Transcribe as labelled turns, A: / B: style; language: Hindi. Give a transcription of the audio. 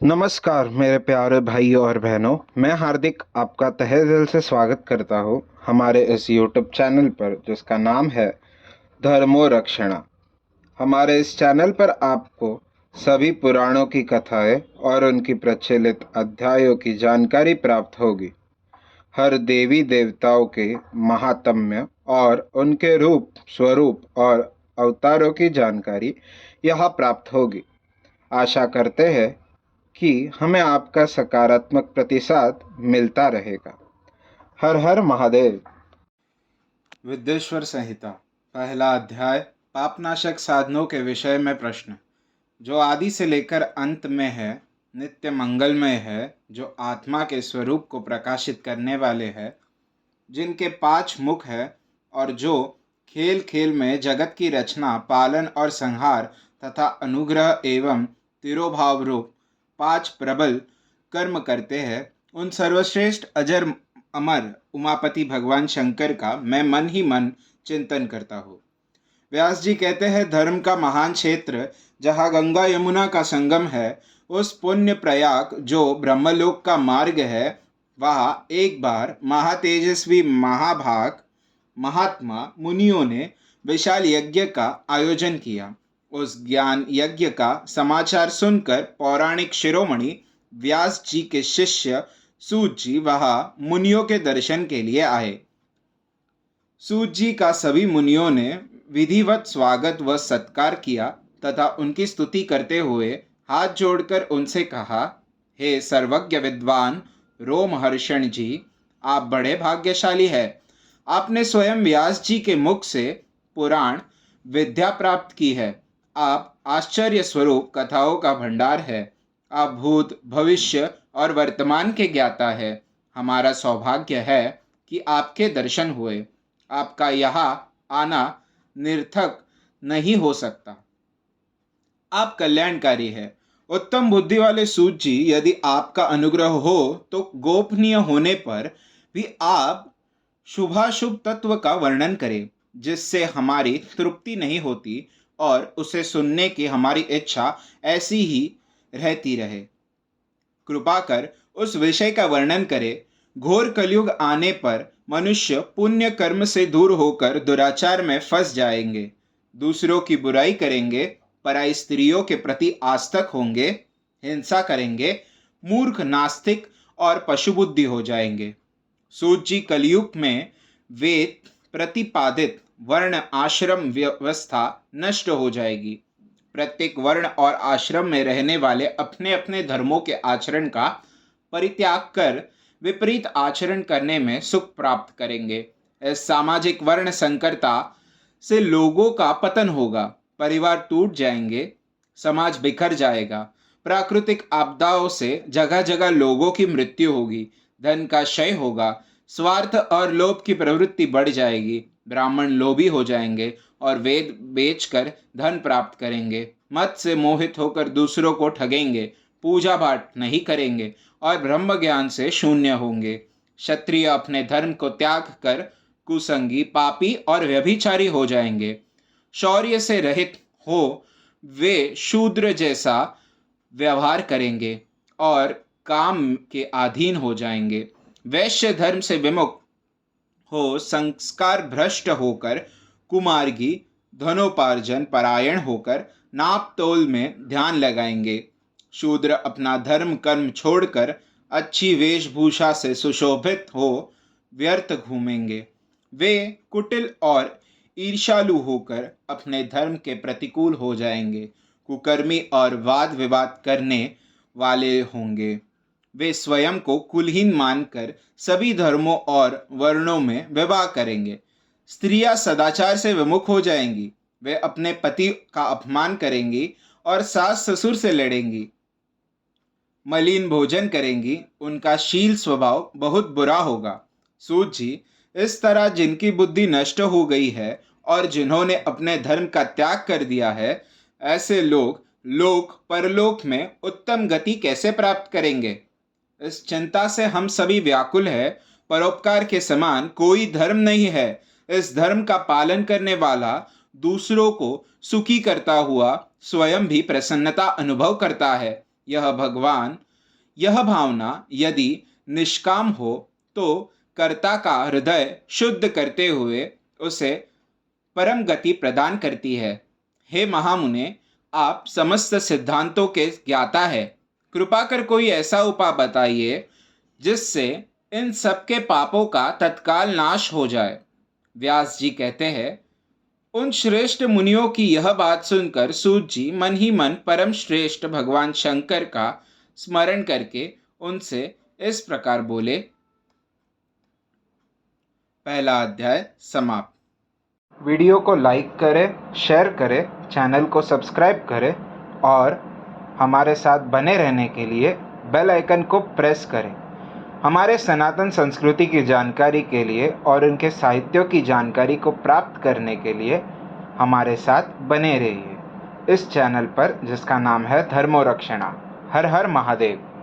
A: नमस्कार मेरे प्यारे भाइयों और बहनों, मैं हार्दिक आपका तहे दिल से स्वागत करता हूँ हमारे इस यूट्यूब चैनल पर जिसका नाम है धर्मो रक्षणा। हमारे इस चैनल पर आपको सभी पुराणों की कथाएं और उनकी प्रचलित अध्यायों की जानकारी प्राप्त होगी। हर देवी देवताओं के महात्म्य और उनके रूप स्वरूप और अवतारों की जानकारी यहाँ प्राप्त होगी। आशा करते हैं कि हमें आपका सकारात्मक प्रतिसाद मिलता रहेगा। हर हर महादेव।
B: विद्येश्वर संहिता पहला अध्याय पापनाशक साधनों के विषय में प्रश्न। जो आदि से लेकर अंत में है, नित्य मंगलमय है, जो आत्मा के स्वरूप को प्रकाशित करने वाले हैं, जिनके 5 मुख है और जो खेल खेल में जगत की रचना, पालन और संहार तथा अनुग्रह एवं तिरोभाव रूप 5 प्रबल कर्म करते हैं, उन सर्वश्रेष्ठ अजर अमर उमापति भगवान शंकर का मैं मन ही मन चिंतन करता हूँ। व्यास जी कहते हैं, धर्म का महान क्षेत्र जहाँ गंगा यमुना का संगम है, उस पुण्य प्रयाग जो ब्रह्मलोक का मार्ग है, वहाँ एक बार महातेजस्वी महाभाग महात्मा मुनियों ने विशाल यज्ञ का आयोजन किया। उस ज्ञान यज्ञ का समाचार सुनकर पौराणिक शिरोमणि व्यास जी के शिष्य सूत जी वहां मुनियों के दर्शन के लिए आए। सूत जी का सभी मुनियों ने विधिवत स्वागत व सत्कार किया तथा उनकी स्तुति करते हुए हाथ जोड़कर उनसे कहा, हे सर्वज्ञ विद्वान रोमहर्षण जी, आप बड़े भाग्यशाली हैं। आपने स्वयं व्यास जी के मुख से पुराण विद्या प्राप्त की है। आप आश्चर्य स्वरूप कथाओं का भंडार है। आप भूत भविष्य और वर्तमान के ज्ञाता है। हमारा सौभाग्य है कि आपके दर्शन हुए। आपका यहाँ आना निर्थक नहीं हो सकता। आप कल्याणकारी है। उत्तम बुद्धि वाले सूत जी, यदि आपका अनुग्रह हो तो गोपनीय होने पर भी आप शुभाशुभ तत्व का वर्णन करें, जिससे हमारी तृप्ति नहीं होती और उसे सुनने की हमारी इच्छा ऐसी ही रहती रहे। कृपा कर उस विषय का वर्णन करे। घोर कलयुग आने पर मनुष्य पुण्य कर्म से दूर होकर दुराचार में फंस जाएंगे, दूसरों की बुराई करेंगे, पराई स्त्रियों के प्रति आस्तक होंगे, हिंसा करेंगे, मूर्ख नास्तिक और पशुबुद्धि हो जाएंगे। सूत जी, कलयुग में वेद प्रतिपादित वर्ण आश्रम व्यवस्था नष्ट हो जाएगी। प्रत्येक वर्ण और आश्रम में रहने वाले अपने अपने धर्मों के आचरण का परित्याग कर विपरीत आचरण करने में सुख प्राप्त करेंगे। इस सामाजिक वर्ण संकरता से लोगों का पतन होगा, परिवार टूट जाएंगे, समाज बिखर जाएगा, प्राकृतिक आपदाओं से जगह जगह लोगों की मृत्यु होगी, धन का क्षय होगा, स्वार्थ और लोभ की प्रवृत्ति बढ़ जाएगी, ब्राह्मण लोभी हो जाएंगे और वेद बेचकर धन प्राप्त करेंगे, मत से मोहित होकर दूसरों को ठगेंगे, पूजा पाठ नहीं करेंगे और ब्रह्म ज्ञान से शून्य होंगे। क्षत्रिय अपने धर्म को त्याग कर कुसंगी, पापी और व्यभिचारी हो जाएंगे। शौर्य से रहित हो वे शूद्र जैसा व्यवहार करेंगे और काम के अधीन हो जाएंगे। वैश्य धर्म से विमुख हो संस्कार भ्रष्ट होकर कुमार्गी, धनोपार्जन परायण होकर नाप तोल में ध्यान लगाएंगे। शूद्र अपना धर्म कर्म छोड़कर अच्छी वेशभूषा से सुशोभित हो व्यर्थ घूमेंगे। वे कुटिल और ईर्ष्यालु होकर अपने धर्म के प्रतिकूल हो जाएंगे, कुकर्मी और वाद विवाद करने वाले होंगे। वे स्वयं को कुलहीन मानकर सभी धर्मों और वर्णों में विवाह करेंगे। स्त्रियां सदाचार से विमुख हो जाएंगी। वे अपने पति का अपमान करेंगी और सास ससुर से लड़ेंगी, मलिन भोजन करेंगी। उनका शील स्वभाव बहुत बुरा होगा। सूत जी, इस तरह जिनकी बुद्धि नष्ट हो गई है और जिन्होंने अपने धर्म का त्याग कर दिया है, ऐसे लोग लोक परलोक में उत्तम गति कैसे प्राप्त करेंगे? इस चिंता से हम सभी व्याकुल हैं। परोपकार के समान कोई धर्म नहीं है। इस धर्म का पालन करने वाला दूसरों को सुखी करता हुआ स्वयं भी प्रसन्नता अनुभव करता है। यह भगवान, यह भावना यदि निष्काम हो तो कर्ता का हृदय शुद्ध करते हुए उसे परम गति प्रदान करती है। हे महामुने, आप समस्त सिद्धांतों के ज्ञाता है, कृपा कर कोई ऐसा उपाय बताइए जिससे इन सब के पापों का तत्काल नाश हो जाए। व्यास जी कहते हैं, उन श्रेष्ठ मुनियों की यह बात सुनकर सूत जी मन ही मन परम श्रेष्ठ भगवान शंकर का स्मरण करके उनसे इस प्रकार बोले। पहला अध्याय समाप्त।
A: वीडियो को लाइक करें, शेयर करें, चैनल को सब्सक्राइब करें और हमारे साथ बने रहने के लिए बेल आइकन को प्रेस करें। हमारे सनातन संस्कृति की जानकारी के लिए और उनके साहित्यों की जानकारी को प्राप्त करने के लिए हमारे साथ बने रहिए इस चैनल पर, जिसका नाम है धर्मो रक्षणा। हर हर महादेव।